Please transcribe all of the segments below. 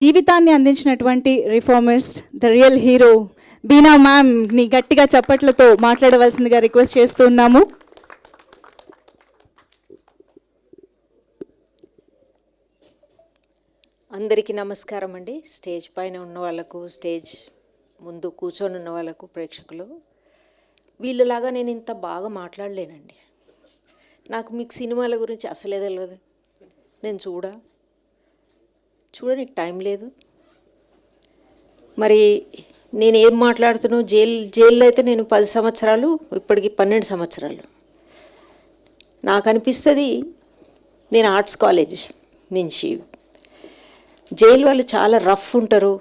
జీవితాన్ని అందించినటువంటి reformist the real hero Beena ma'am ని గట్టిగా చప్పట్లతో మాట్లాడవలసిందిగా రిక్వెస్ట్ చేస్తున్నాము. అందరికీ నమస్కారం అండి. స్టేజ్ పైన ఉన్న వాళ్ళకు, స్టేజ్ ముందు కూర్చొని ఉన్న వాళ్ళకు, ప్రేక్షకులు, వీళ్ళలాగా నేను ఇంత బాగా మాట్లాడలేనండి. నాకు మీకు సినిమాల గురించి అసలే తెలియదు. నేను చూడడానికి టైం లేదు. మరి నేను ఏం మాట్లాడుతున్నా, జైల్లో అయితే నేను 10 సంవత్సరాలు, ఇప్పటికి 12 సంవత్సరాలు. నాకు అనిపిస్తుంది నేను ఆర్ట్స్ కాలేజ్ నుంచి, జైలు వాళ్ళు చాలా రఫ్ ఉంటారు,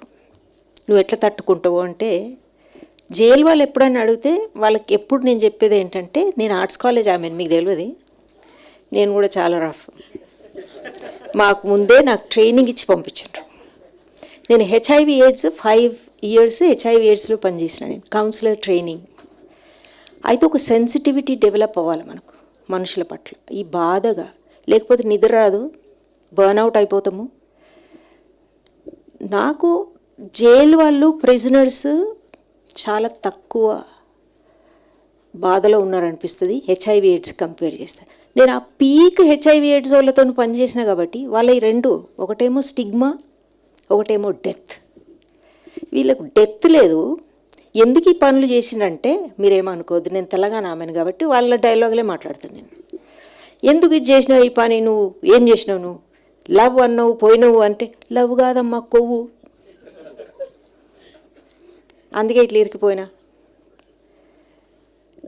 నువ్వు ఎట్లా తట్టుకుంటావు అంటే, జైలు వాళ్ళు ఎప్పుడైనా అడిగితే వాళ్ళకి ఎప్పుడు నేను చెప్పేది ఏంటంటే, నేను ఆర్ట్స్ కాలేజ్ ఆమె, మీకు తెలియదు, నేను కూడా చాలా రఫ్. మాకు ముందే నాకు ట్రైనింగ్ ఇచ్చి పంపించారు. నేను హెచ్ఐవి ఎయిడ్స్ 5 years హెచ్ఐవి ఎయిడ్స్లో పనిచేసిన, నేను కౌన్సిలర్ ట్రైనింగ్. అయితే ఒక సెన్సిటివిటీ డెవలప్ అవ్వాలి మనకు మనుషుల పట్ల, ఈ బాధగా, లేకపోతే నిద్ర రాదు, బర్న్అవుట్ అయిపోతాము. నాకు జైలు వాళ్ళు, ప్రిజనర్స్ చాలా తక్కువ బాధలో ఉన్నారనిపిస్తుంది హెచ్ఐవి ఎయిడ్స్ కంపేర్ చేస్తే. నేను ఆ పీక్ హెచ్ఐవి ఎయిడ్స్ వాళ్ళతో పనిచేసిన కాబట్టి వాళ్ళ ఈ రెండు, ఒకటేమో స్టిగ్మా, ఒకటేమో డెత్. వీళ్ళకు డెత్ లేదు. ఎందుకు ఈ పనులు చేసిందంటే, మీరేమనుకోవద్దు, నేను తెలంగాణ ఆమెను కాబట్టి వాళ్ళ డైలాగులే మాట్లాడుతాను నేను. ఎందుకు ఇది చేసినావు ఈ పని, నువ్వు ఏం చేసినావు, నువ్వు లవ్ అన్నావు పోయినావు అంటే, లవ్ కాదమ్మా కొవ్వు, అందుకే ఇట్లా ఇరికిపోయినా.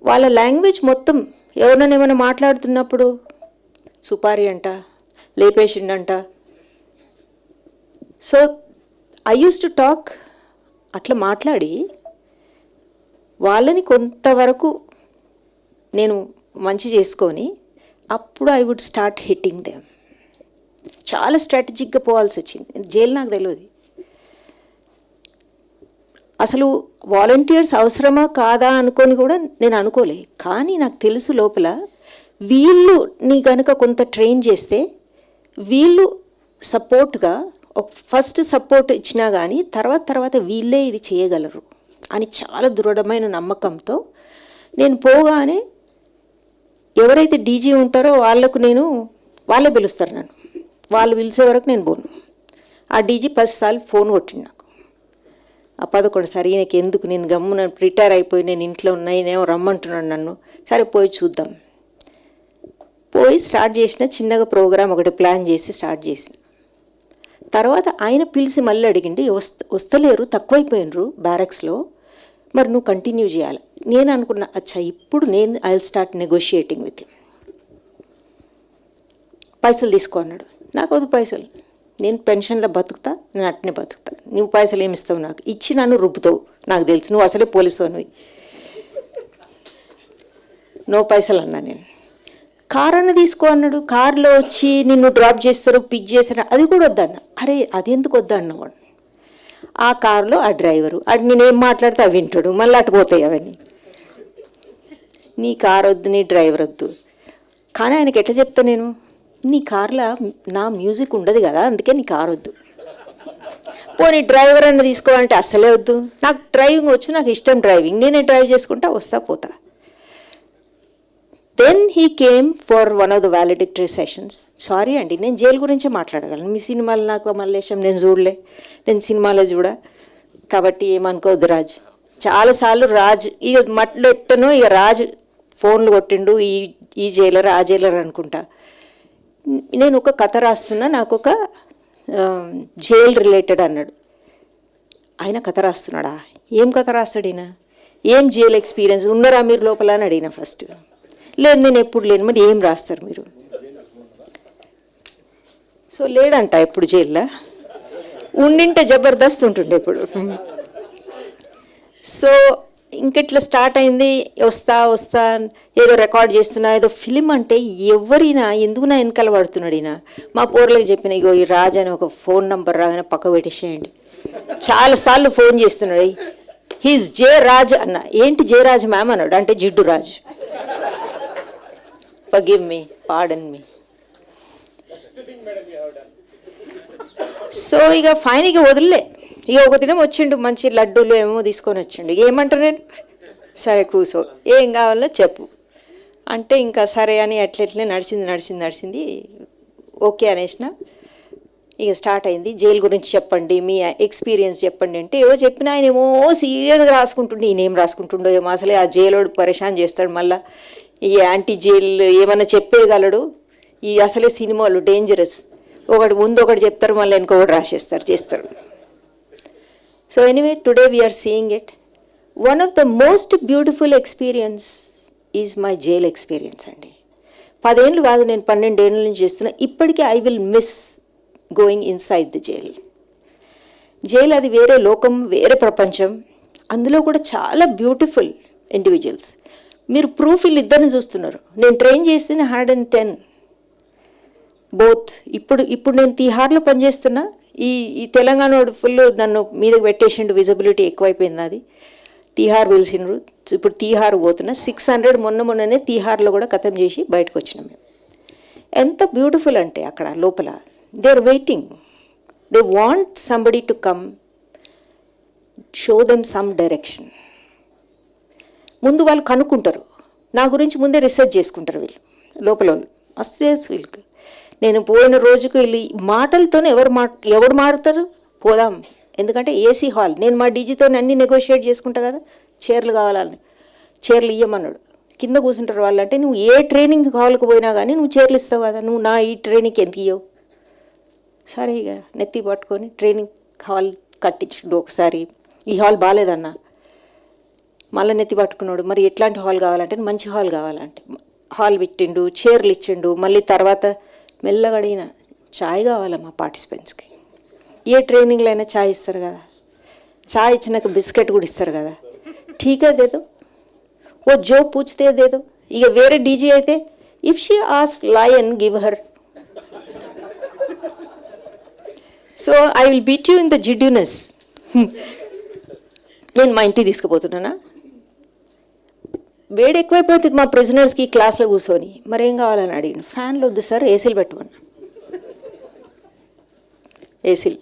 వాళ్ళ లాంగ్వేజ్ మొత్తం, ఎవరైనా ఏమైనా మాట్లాడుతున్నప్పుడు సుపారి అంట, లేపేసిండంట. So I use to talk, అట్లా మాట్లాడి వాళ్ళని కొంతవరకు నేను మంచి చేసుకొని, అప్పుడు I would start hitting them. చాలా స్ట్రాటజిక్గా పోవాల్సి వచ్చింది. జైలు నాకు తెలియదు అసలు, వాలంటీర్స్ అవసరమా కాదా అనుకొని కూడా నేను అనుకోలే. కానీ నాకు తెలుసు లోపల, వీళ్ళు నీ కనుక కొంత ట్రైన్ చేస్తే, వీళ్ళు సపోర్ట్గా ఫస్ట్ సపోర్ట్ ఇచ్చినా కానీ తర్వాత వీళ్ళే ఇది చేయగలరు అని చాలా దృఢమైన నమ్మకంతో నేను పోగానే, ఎవరైతే డీజీ ఉంటారో వాళ్ళే పిలుస్తారు నన్ను, వాళ్ళు పిలిచే వరకు నేను పోను. ఆ డీజీ 10 సార్లు ఫోన్ కొట్టిండు నాకు. ఆ 11 సారి ఈయనకి ఎందుకు, నేను గమ్మున రిటైర్ అయిపోయి నేను ఇంట్లో ఉన్నా, ఈయనేమో రమ్మంటున్నాడు నన్ను, సరే పోయి చూద్దాం. పోయి స్టార్ట్ చేసిన, చిన్నగా ప్రోగ్రామ్ ఒకటి ప్లాన్ చేసి స్టార్ట్ చేసిన. తర్వాత ఆయన పిలిచి మళ్ళీ అడిగిండి, వస్తలేరు, తక్కువైపోయినరు బ్యారక్స్లో, మరి నువ్వు కంటిన్యూ చేయాలి. నేను అనుకున్నా, అచ్చా ఇప్పుడు నేను I will start negotiating with him. పైసలు తీసుకో అన్నాడు. నాకు వద్దు పైసలు, నేను పెన్షన్లో బతుకుతా, నేను అట్నే బతుకుతా, నువ్వు పైసలు ఏమి ఇస్తావు, నాకు ఇచ్చి నన్ను రుబ్బుతావు, నాకు తెలుసు, నువ్వు అసలే పోలీసు నువ్వు, నో పైసలు అన్నా నేను. కార్ అన్న తీసుకో అన్నాడు. కార్లో వచ్చి నిన్ను డ్రాప్ చేస్తారు, పిక్ చేస్తారు, అది కూడా వద్దన్న. అరే అది ఎందుకు వద్దన్నవాడు. ఆ కార్లో ఆ డ్రైవరు, అది నేనేం మాట్లాడితే అవి వింటాడు, మళ్ళీ అటు పోతాయి అవన్నీ. నీ కార్ వద్దు, నీ డ్రైవర్ వద్దు. కానీ ఆయనకి ఎట్లా చెప్తా నేను, నీ కార్లో నా మ్యూజిక్ ఉండదు కదా, అందుకే నీ కార్ వద్దు. పోనీ డ్రైవర్ అన్న తీసుకోవాలంటే అస్సలే వద్దు. నాకు డ్రైవింగ్ వచ్చు, నాకు ఇష్టం డ్రైవింగ్, నేనే డ్రైవ్ చేసుకుంటా, వస్తా పోతా. Then he came for one of the valedictory sessions. Sorry అండి, నేను జైలు గురించే మాట్లాడగలను, మీ సినిమాలు నాకు మల్లేశం నేను చూడలే, నేను సినిమాలో చూడ, కాబట్టి ఏమనుకోవద్దు రాజ్. చాలాసార్లు రాజ్ ఇక మట్లు ఎట్టనో, ఇక రాజు ఫోన్లు కొట్టిండు, ఈ జైలర్ ఆ జైలర్ అనుకుంటా. నేను ఒక కథ రాస్తున్నా, నాకు ఒక జైల్ రిలేటెడ్ అన్నాడు. ఆయన కథ రాస్తున్నాడా, ఏం కథ రాస్తాడు ఈయన, ఏం జైల్ ఎక్స్పీరియన్స్ ఉన్నారా మీరు లోపల అని అడిగిన. ఫస్ట్ లేదు, నేను ఎప్పుడు లేను, మరి ఏం రాస్తారు మీరు. సో లేడంట ఎప్పుడు జైల్లో, ఉండింటే జబర్దస్త్ ఉంటుండే ఇప్పుడు. సో ఇంకెట్లా స్టార్ట్ అయింది, వస్తా ఏదో రికార్డ్ చేస్తున్నా, ఏదో ఫిలిం అంటే ఎవరైనా ఎందుకు నా వెనకాల పడుతున్నాడు ఈయన. మా పోర్లకు చెప్పిన, ఇగో ఈ రాజ్ అని ఒక ఫోన్ నంబర్ రాగానే పక్క పెట్టేసేయండి. చాలాసార్లు ఫోన్ చేస్తున్నాడు, హీస్ జే రాజ్ అన్న. ఏంటి జే రాజ్ మ్యామ్ అన్నాడు, అంటే జిడ్డు రాజ్. ఫర్గివ్ మీ, పార్డన్ మీ. సో ఇక ఫైన్ ఇక వదిలే. ఇక ఒక దినం వచ్చిండు, మంచి లడ్డూలు ఏమో తీసుకొని వచ్చిండు. ఏమంటారు నేను, సరే కూసో, ఏం కావాలో చెప్పు అంటే ఇంకా సరే అని అట్లెట్లే నడిచింది ఓకే అనేసిన. ఇక స్టార్ట్ అయింది. జైలు గురించి చెప్పండి, మీ ఎక్స్పీరియన్స్ చెప్పండి అంటే ఏవో చెప్పిన ఆయన ఏమో సీరియస్గా రాసుకుంటుండే. ఈయనేం రాసుకుంటుండో ఏమో, అసలే ఆ జైలోడు పరేషాన్ చేస్తాడు. మళ్ళీ ఈ యాంటీ జైల్ ఏమన్నా చెప్పేయగలడు. ఈ అసలే సినిమాలు డేంజరస్, ఒకటి ముందు ఒకటి చెప్తారు, మళ్ళీ ఇంకొకటి రాసేస్తారు, చేస్తారు. So anyway today we're seeing it. One of the most beautiful experience is my jail experience అండి. 10 ఏళ్ళు కాదు, నేను 12 ఏళ్ళ నుంచి చేస్తున్నా. ఇప్పటికీ I will miss going inside the jail. Jail అది వేరే లోకం, వేరే ప్రపంచం. అందులో కూడా చాలా బ్యూటిఫుల్ ఇండివిజువల్స్. మీరు ప్రూఫ్ వీళ్ళిద్దరిని చూస్తున్నారు. నేను ట్రైన్ చేసింది 110 బోత్. ఇప్పుడు నేను తీహార్లో పనిచేస్తున్నా. ఈ తెలంగాణ ఫుల్ నన్ను మీదకి పెట్టేసిండు, విజిబిలిటీ ఎక్కువైపోయింది. అది తీహార్ పిలిచిండ్రు, ఇప్పుడు తీహార్ పోతున్నా. 600 మొన్ననే తీహార్లో కూడా ఖతం చేసి బయటకు వచ్చినాం మేము. ఎంత బ్యూటిఫుల్ అంటే అక్కడ లోపల they are waiting, they want somebody to come show them some direction. ముందు వాళ్ళు కనుక్కుంటారు, నా గురించి ముందే రీసెర్చ్ చేసుకుంటారు వీళ్ళు లోపల వాళ్ళు. అస్సే వీళ్ళకి నేను పోయిన రోజుకు వీళ్ళు మాటలతోనే ఎవరు మారుతారు, పోదాం. ఎందుకంటే ఏసీ హాల్, నేను మా డీజీతో అన్నీ నెగోషియేట్ చేసుకుంటా కదా. చైర్లు కావాలని, చైర్లు ఇవ్వమన్నాడు. కింద కూర్చుంటారు వాళ్ళు. అంటే నువ్వు ఏ ట్రైనింగ్ హాల్కి పోయినా కానీ నువ్వు చైర్లు ఇస్తావు కదా, నువ్వు నా ఈ ట్రైనింగ్కి ఎంత ఇవ్వవు. సరే ఇక నెత్తి పట్టుకొని ట్రైనింగ్ హాల్ కట్టించుడు. ఒకసారి ఈ హాల్ బాగాలేదన్నా, మళ్ళీ నెత్తి పట్టుకున్నాడు. మరి ఎట్లాంటి హాల్ కావాలంటే మంచి హాల్ కావాలంటే హాల్ పెట్టిండు, చైర్లు ఇచ్చిండు. మళ్ళీ తర్వాత మెల్లగా అడిగిన చాయ్ కావాలా మా పార్టిసిపెంట్స్కి. ఏ ట్రైనింగ్లో అయినా చాయ్ ఇస్తారు కదా, చాయ్ ఇచ్చినాక బిస్కెట్ కూడా ఇస్తారు కదా. ఠీకే దేదో, ఓ జో పూछते దేదో. ఇక వేరే డీజీ అయితే if she as lion give her. So I will beat you in the జిడ్యూనెస్. నేను మా ఇంటికి తీసుకుపోతున్నానా, వేడి ఎక్కువైపోతుంది మా ప్రిజనర్స్కి క్లాస్లో కూర్చొని. మరేం కావాలని అడిగిన. ఫ్యాన్లు వద్దు సార్, ఏసీలు పెట్టమన్నా. ఏసీలు.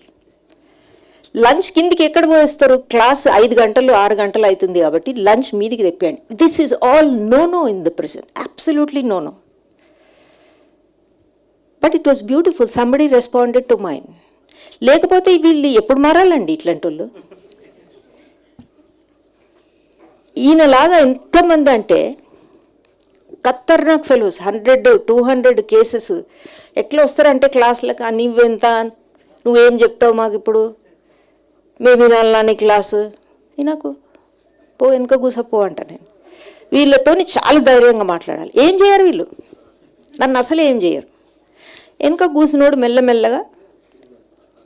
లంచ్ కిందికి ఎక్కడ పోయిస్తారు, క్లాస్ 5 గంటలు 6 గంటలు అవుతుంది కాబట్టి లంచ్ మీదికి తెప్పియండి. This is all no in the prison, absolutely no. But it was beautiful, somebody responded to mind. లేకపోతే వీళ్ళు ఎప్పుడు మారాలండి ఇట్లాంటి వాళ్ళు. ఈయనలాగా ఎంతమంది అంటే ఖతర్నాక్ ఫెలోస్, 100-200 కేసెస్. ఎట్లా వస్తారంటే క్లాసులకు, నువ్వెంత, నువ్వేం చెప్తావు మాకు ఇప్పుడు, మేము వినాలా నీ క్లాసు. నాకు పో వెనుక కూసపో అంట. నేను వీళ్ళతోని చాలా ధైర్యంగా మాట్లాడాలి. ఏం చేయరు వీళ్ళు, నన్ను అసలు ఏం చేయరు. వెనుక కూసినోడు మెల్లమెల్లగా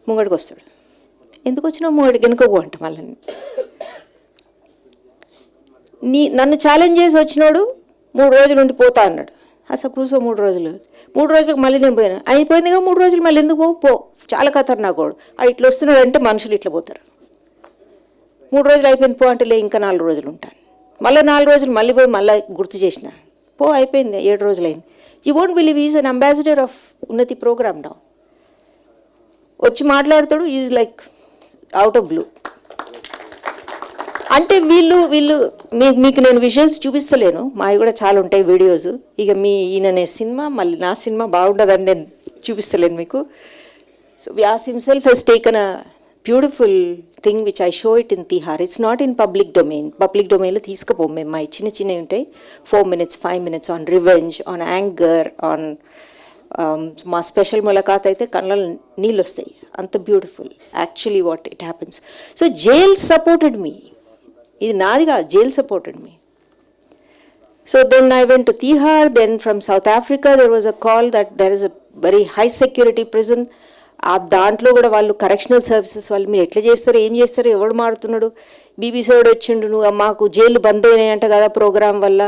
ముంగడికి వస్తాడు. ఎందుకు వచ్చినావు ముంగడికి, వెనుక పో అంట. మళ్ళీ నన్ను ఛాలెంజ్ చేసి వచ్చినోడు 3 రోజులు ఉండి పోతా అన్నాడు. అసలు కూర్చో 3 రోజులు. 3 రోజులకు మళ్ళీ నేను పోయినా. అయిపోయిందిగా 3 రోజులు, మళ్ళీ ఎందుకు పో. చాలా ఖతర్నాక్ వాడు. ఇట్లా వస్తున్నాడు అంటే మనుషులు ఇట్లా పోతారు. 3 రోజులు అయిపోయింది పో అంటే, లే ఇంకా 4 రోజులు ఉంటాను. మళ్ళీ 4 రోజులు మళ్ళీ పోయి మళ్ళీ గుర్తు చేసిన. పో అయిపోయింది, 7 రోజులు అయింది. You won't believe is an ambassador of Unnati programme now. వచ్చి మాట్లాడతాడు, is like out of blue. అంటే వీళ్ళు మీకు నేను విజువల్స్ చూపిస్తలేను, మావి కూడా చాలా ఉంటాయి వీడియోస్. ఇక ఈయననే సినిమా, మళ్ళీ నా సినిమా బాగుంటుందని నేను చూపిస్తలేను మీకు. సో Vyas himself he's taken a beautiful thing which I show it in Tihar. It's not in public domain. Public డొమైన్లో తీసుకుపోం మేము. మా చిన్నవి ఉంటాయి, 4 minutes 5 minutes on revenge, on anger, on మా స్పెషల్ ములాఖాత్ అయితే కళ్ళలో నీళ్ళు వస్తాయి. అంత beautiful actually what it happens. So jail supported me. ఇది నాది కాదు, jail supported me. So then I went to Tihar. Then from South Africa there was a call that there is a very high security prison. దాంట్లో కూడా వాళ్ళు correctional services వాళ్ళు, మీరు ఎట్లా చేస్తారు, ఏం చేస్తారు, ఎవడు మారుతున్నాడు, బీబీసీ వాడు వచ్చిండు, నువ్వు మాకు జైలు బంద్ అయినాయంట కదా ప్రోగ్రామ్ వల్ల,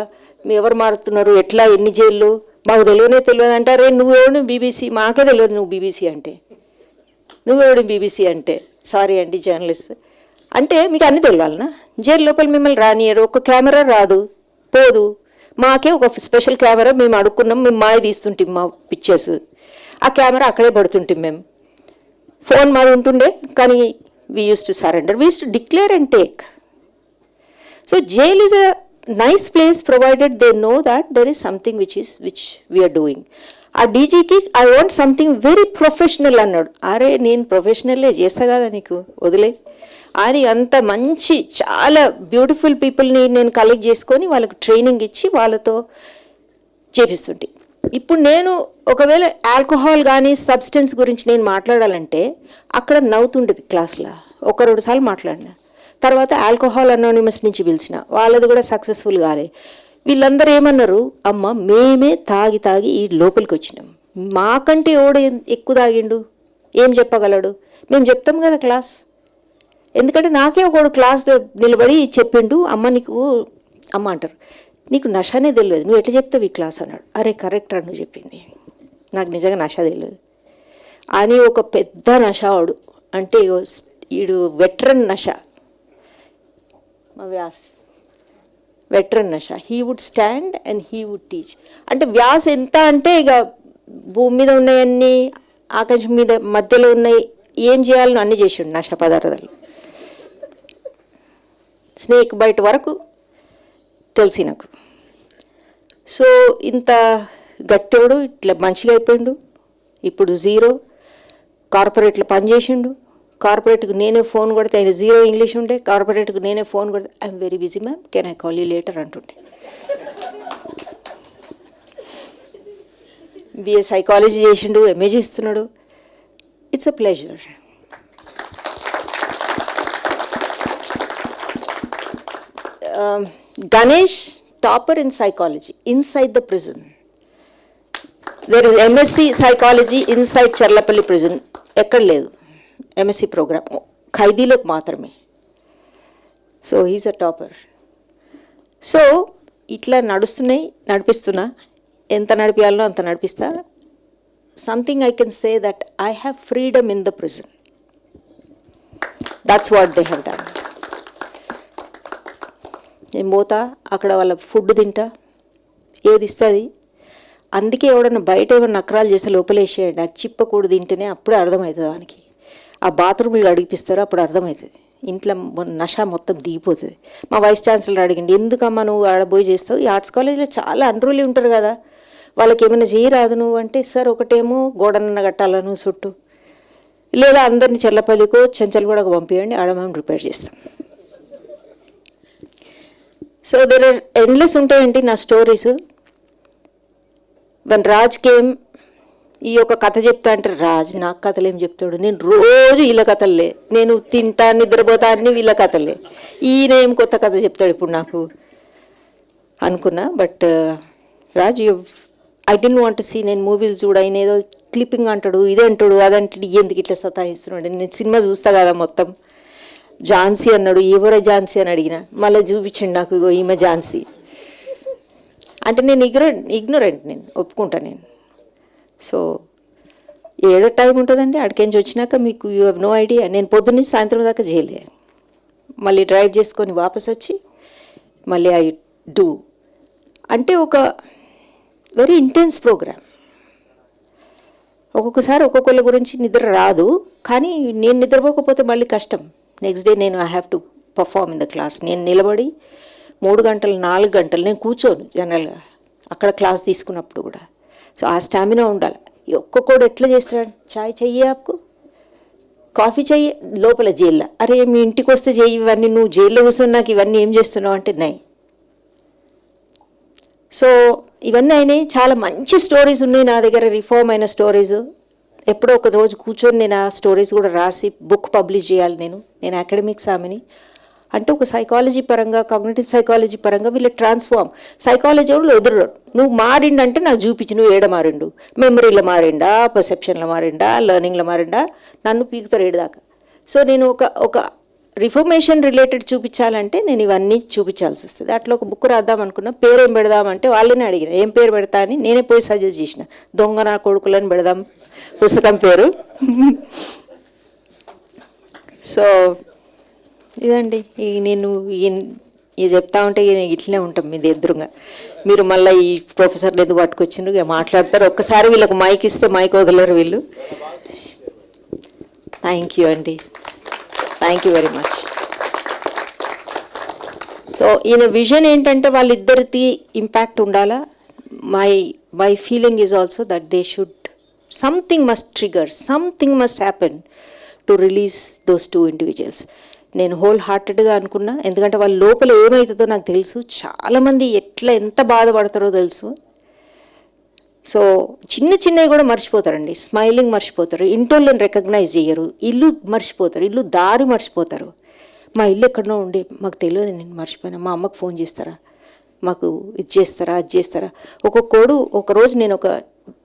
మీ ఎవరు మారుతున్నారు, ఎట్లా, ఎన్ని జైళ్ళు, మాకు తెలియదు అంటారే. నువ్వెవడు బీబీసీ, మాకే తెలియదు నువ్వు బీబీసీ అంటే, నువ్వెవడు బీబీసీ అంటే. సారీ అండి జర్నలిస్ట్ అంటే మీకు అన్నీ తెలియాలనా. జైలు లోపల మిమ్మల్ని రానియరు, ఒక కెమెరా రాదు పోదు. మాకే ఒక స్పెషల్ కెమెరా మేము అడుక్కున్నాం, మేము మాయ తీస్తుంటాం మా పిక్చర్స్. ఆ కెమెరా అక్కడే పడుతుంటాం మేము. ఫోన్ మాది ఉంటుండే, కానీ we use to surrender, we use to declare and take. So jail is a nice place provided they know that there is something which we are doing. ఆ డీజీకి I want something very professional అన్నాడు. అరే నేను ప్రొఫెషనల్లే చేస్తా కదా, నీకు వదిలే అని అంత మంచి చాలా బ్యూటిఫుల్ పీపుల్ని నేను కలెక్ట్ చేసుకొని వాళ్ళకు ట్రైనింగ్ ఇచ్చి వాళ్ళతో చేపిస్తుంటే. ఇప్పుడు నేను ఒకవేళ ఆల్కహాల్ కానీ సబ్స్టెన్స్ గురించి నేను మాట్లాడాలంటే అక్కడ నవ్వుతుండేది క్లాస్లో, ఒక 2 సార్లు మాట్లాడినా. తర్వాత ఆల్కహాల్ అనానిమస్ నుంచి పిలిచిన, వాళ్ళది కూడా సక్సెస్ఫుల్ కాలే. వీళ్ళందరూ ఏమన్నారు, అమ్మ మేమే తాగి తాగి ఈ లోపలికి వచ్చినాం, మాకంటే ఎవడు ఎక్కువ తాగిండు, ఏం చెప్పగలడు, మేము చెప్తాం కదా క్లాస్. ఎందుకంటే నాకే ఒకడు క్లాస్లో నిలబడి చెప్పిండు, అమ్మ నీకు అమ్మ అంటారు నీకు నషనే తెలియదు, నువ్వు ఎట్లా చెప్తావు ఈ క్లాస్ అన్నాడు. అరే కరెక్ట్ అని నువ్వు చెప్పింది, నాకు నిజంగా నష తెలియదు అని. ఒక పెద్ద నషవాడు అంటే ఈడు వెటరన్ నష, మా వ్యాస్ వెటరన్ నష. He would stand and he would teach. అంటే వ్యాస్ ఎంత అంటే ఇక భూమి మీద ఉన్నాయన్నీ ఆకాశం మీద మధ్యలో ఉన్నాయి, ఏం చేయాలని అన్నీ చేసిండు నష పదార్థాలు. స్నేక్ బైట్ వరకు తెలిసి నాకు. సో ఇంత గట్టోడు ఇట్లా మంచిగా అయిపోయిండు. ఇప్పుడు 0 కార్పొరేట్లో పనిచేసిండు. కార్పొరేట్కి నేనే ఫోన్ కొడితే, ఆయన 0 ఇంగ్లీష్ ఉంటే కార్పొరేట్కి నేనే ఫోన్ కొడితే I'm very busy ma'am, can I call you later అంటుండే. బిఏ సైకాలజీ చేసిండు, ఎంఏ చేస్తున్నాడు. It's a pleasure. Ganesh topper in psychology inside the prison. There is MSc psychology inside Cherlapally prison. ఎక్కడ లేదు ఎంఎస్సి ప్రోగ్రామ్, ఖైదీలకు మాత్రమే. So he's a topper. So ఇట్లా నడిపిస్తున్నా, ఎంత నడిపించాలో అంత నడిపిస్తా. Something I can say that I have freedom in the prison. That's what they have done. నేను పోతా, అక్కడ వాళ్ళ ఫుడ్ తింటా, ఏది ఇస్తుంది. అందుకే ఎవడన్నా బయట ఏమన్నా నకరాలు చేస్తే లోపలేసేయండి, అది చిప్పకూడదు తింటేనే అప్పుడే అర్థమవుతుంది వానికి. ఆ బాత్రూమ్లు అడిగిపిస్తారు, అప్పుడు అర్థమవుతుంది. ఇంట్లో నష మొత్తం దిగిపోతుంది. మా వైస్ ఛాన్సలర్ అడిగింది, ఎందుకమ్మా నువ్వు ఆడబోయి చేస్తావు, ఈ ఆర్ట్స్ కాలేజీలో చాలా అన్రూలీ ఉంటారు కదా, వాళ్ళకి ఏమైనా చేయరాదు నువ్వు అంటే, సార్ ఒకటేమో గోడన్న కట్టాలను చుట్టూ, లేదా అందరినీ చెల్లపల్లికో చెంచల్గూడకు పంపించండి, ఆడ మేము రిపేర్ చేస్తాం. సో దెర్ ఆర్ ఎండ్లెస్ ఉంటాయండి నా స్టోరీస్. వన్ రాజ్ కేమ్, ఈ యొక్క కథ చెప్తా అంటే, రాజ్ నాకు కథలు ఏం చెప్తాడు, నేను రోజు వీళ్ళ కథలే, నేను తింటా నిద్రపోతా అన్ని వీళ్ళ కథలే, ఈయన ఏం కొత్త కథ చెప్తాడు ఇప్పుడు నాకు అనుకున్నా. But Raj I didn't want to see, నేను మూవీలు చూడ, ఆయన ఏదో క్లిప్పింగ్ అంటాడు, ఇదే అంటాడు, అదంటాడు, ఎందుకు ఇట్లా సతాయిస్తున్నాడు. నేను సినిమా చూస్తా కదా మొత్తం. ఝాన్సీ అన్నాడు, ఎవరో ఝాన్సీ అని అడిగిన, మళ్ళీ చూపించండి నాకు, ఇగో ఈమె ఝాన్సీ అంటే. నేను ఇగ్నోరెంట్, నేను ఒప్పుకుంటా నేను. సో ఏడో టైం ఉంటుందండి, అడికెంచి వచ్చినాక మీకు యూ హ్యావ్ నో ఐడియా. నేను పొద్దున్నే సాయంత్రం దాకా చేయలే, మళ్ళీ డ్రైవ్ చేసుకొని వాపస్ వచ్చి మళ్ళీ ఐ డూ. అంటే ఒక వెరీ ఇంటెన్స్ ప్రోగ్రామ్. ఒక్కొక్కసారి ఒక్కొక్కళ్ళ గురించి నిద్ర రాదు, కానీ నేను నిద్రపోకపోతే మళ్ళీ కష్టం. నెక్స్ట్ డే నేను I have to perform in the class. నేను నిలబడి 3 గంటలు 4 గంటలు నేను కూర్చోను జనరల్గా అక్కడ క్లాస్ తీసుకున్నప్పుడు కూడా. సో ఆ స్టామినా ఉండాలి. ఒక్కొక్కడు ఎట్లా చేస్తాడు, చాయ్ చెయ్యి ఆపుకు, కాఫీ చెయ్యి, లోపల జైల్లో, అరే మీ ఇంటికి వస్తే చెయ్యి, ఇవన్నీ నువ్వు జైల్లో కూర్చొని నాకు ఇవన్నీ ఏం చేస్తున్నావు అంటే నై. సో ఇవన్నీ అయినాయి. చాలా మంచి స్టోరీస్ ఉన్నాయి నా దగ్గర, రిఫార్మ్ అయిన స్టోరీస్. ఎప్పుడో ఒక రోజు కూర్చొని నేను ఆ స్టోరీస్ కూడా రాసి బుక్ పబ్లిష్ చేయాలి. నేను అకాడమిక్స్ ఆమెని అంటే ఒక సైకాలజీ పరంగా, కాగ్నిటివ్ సైకాలజీ పరంగా వీళ్ళ ట్రాన్స్ఫార్మ్. సైకాలజీ వాళ్ళు ఎదురు, నువ్వు మారిండంటే నాకు చూపించి, నువ్వు ఏడ మారిండు, మెమరీలో మారిండా, పర్సెప్షన్లో మారిండా, లెర్నింగ్లో మారిండా, నన్ను పీకుతారు ఏడుదాకా. సో నేను ఒక రిఫర్మేషన్ రిలేటెడ్ చూపించాలంటే నేను ఇవన్నీ చూపించాల్సి వస్తుంది. అట్లా ఒక బుక్ రాద్దాం అనుకున్నా, పేరు ఏం పెడదామంటే వాళ్ళని అడిగిన ఏం పేరు పెడతా అని, నేనే పోయి సజెస్ట్ చేసిన, దొంగ నా కొడుకులని పెడదాం పుస్తకం పేరు. సో ఇదండి, నేను ఇది చెప్తా ఉంటే ఇట్లనే ఉంటాం మీద ఎదురుగా. మీరు మళ్ళీ ఈ ప్రొఫెసర్లు ఎందుకు పట్టుకొచ్చిండ్రు, ఇక మాట్లాడతారు. ఒక్కసారి వీళ్ళకు మైక్ ఇస్తే మైక్ వదలరు వీళ్ళు. థ్యాంక్ యూ అండి, thank you very much. So ఈయన విజన్ ఏంటంటే వాళ్ళిద్దరిది ఇంపాక్ట్ ఉండాలా. My feeling is also that they should something must trigger, something must happen to release those two individuals. నేను హోల్ హార్టెడ్గా అనుకున్నా, ఎందుకంటే వాళ్ళ లోపల ఏమవుతుందో నాకు తెలుసు. చాలామంది ఎంత బాధపడతారో తెలుసు. సో చిన్నవి కూడా మర్చిపోతారండి, స్మైలింగ్ మర్చిపోతారు, ఇంటోళ్ళని రికగ్నైజ్ చేయరు, ఇల్లు మర్చిపోతారు, ఇల్లు దారి మర్చిపోతారు. మా ఇల్లు ఎక్కడో ఉండే మాకు తెలియదు, నేను మర్చిపోయినా, మా అమ్మకు ఫోన్ చేస్తారా, మాకు ఇది చేస్తారా, అది చేస్తారా. ఒకరోజు నేను ఒక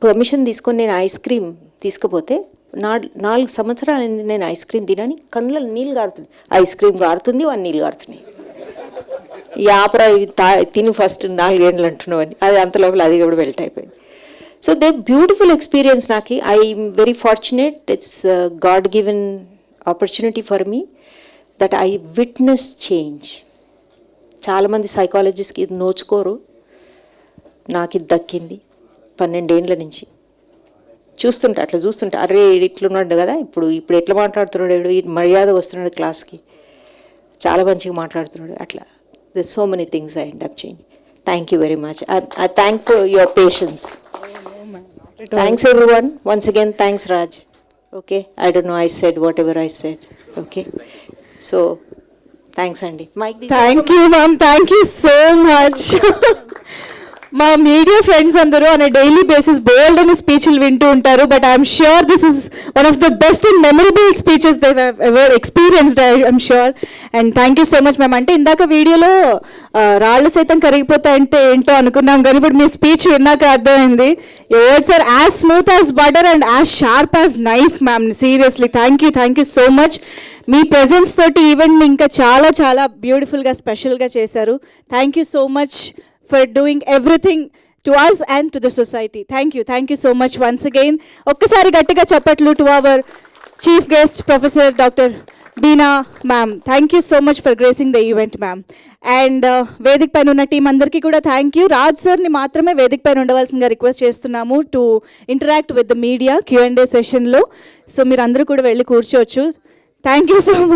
పర్మిషన్ తీసుకొని నేను ఐస్ క్రీమ్ తీసుకుపోతే 4 సంవత్సరాలు అయింది నేను ఐస్ క్రీమ్ తినని, కళ్ళలో నీళ్ళు గారుతుంది, ఐస్ క్రీమ్ గారుతుంది, వాడిని నీళ్ళు గారుతున్నాయి. ఈ ఆపరా ఇవి తిని ఫస్ట్ 4 ఏళ్ళు అంటున్నావు అని, అది అంత లోపల అది కూడా వెల్ట్ అయిపోయింది. So they beautiful experience. నాకు I'm very fortunate, it's God given opportunity for me that I witness change. చాలామంది సైకాలజిస్ట్కి ఇది నోచుకోరు, నాకు ఇది దక్కింది. 12 ఏళ్ళ నుంచి అట్లా చూస్తుంటా, అరే ఇట్లున్నాడు కదా, ఇప్పుడు ఎట్లా మాట్లాడుతున్నాడు, ఈ మర్యాద వస్తున్నాడు క్లాస్కి, చాలా మంచిగా మాట్లాడుతున్నాడు. అట్లా the so many things I end up change. Thank you very much. I thank for your patience. Thanks everyone. Once again, thanks Raj. Okay, I don't know, I said whatever I said. Okay, so thanks Andy. Mike. Thank you ma'am, thank you so much. మా media friends అందరూ on daily basis బోల్డ్ అని స్పీచ్లు వింటూ ఉంటారు, but I'm sure this is one of the best and memorable speeches they have ever experienced, I'm sure. And thank you so much ma'am. అంటే ఇందాక వీడియోలో రాళ్ళు సైతం కరిగిపోతాయంటే ఏంటో అనుకున్నాం, కానీ ఇప్పుడు మీ స్పీచ్ విన్నాక అర్థమైంది. Your words are as smooth as butter and as sharp as knife ma'am. Seriously thank you so much. మీ ప్రెజెన్స్ తోటి ఈవెంట్ని ఇంకా చాలా చాలా బ్యూటిఫుల్గా స్పెషల్గా చేశారు. Thank you so much for doing everything to us and to the society. Thank you so much once again. ఒక్కసారి గట్టిగా చప్పట్లు to our chief guest Professor Dr. Beena ma'am. Thank you so much for gracing the event ma'am. And వేదిక పైన ఉన్న team అందరికీ కూడా thank you. Raj సార్ని మాత్రమే వేదిక పైన ఉండవలసిందిగా రిక్వెస్ట్ చేస్తున్నాము to interact with the media Q&A సెషన్లో. సో మీరు అందరూ కూడా వెళ్ళి కూర్చోవచ్చు. Thank you so much.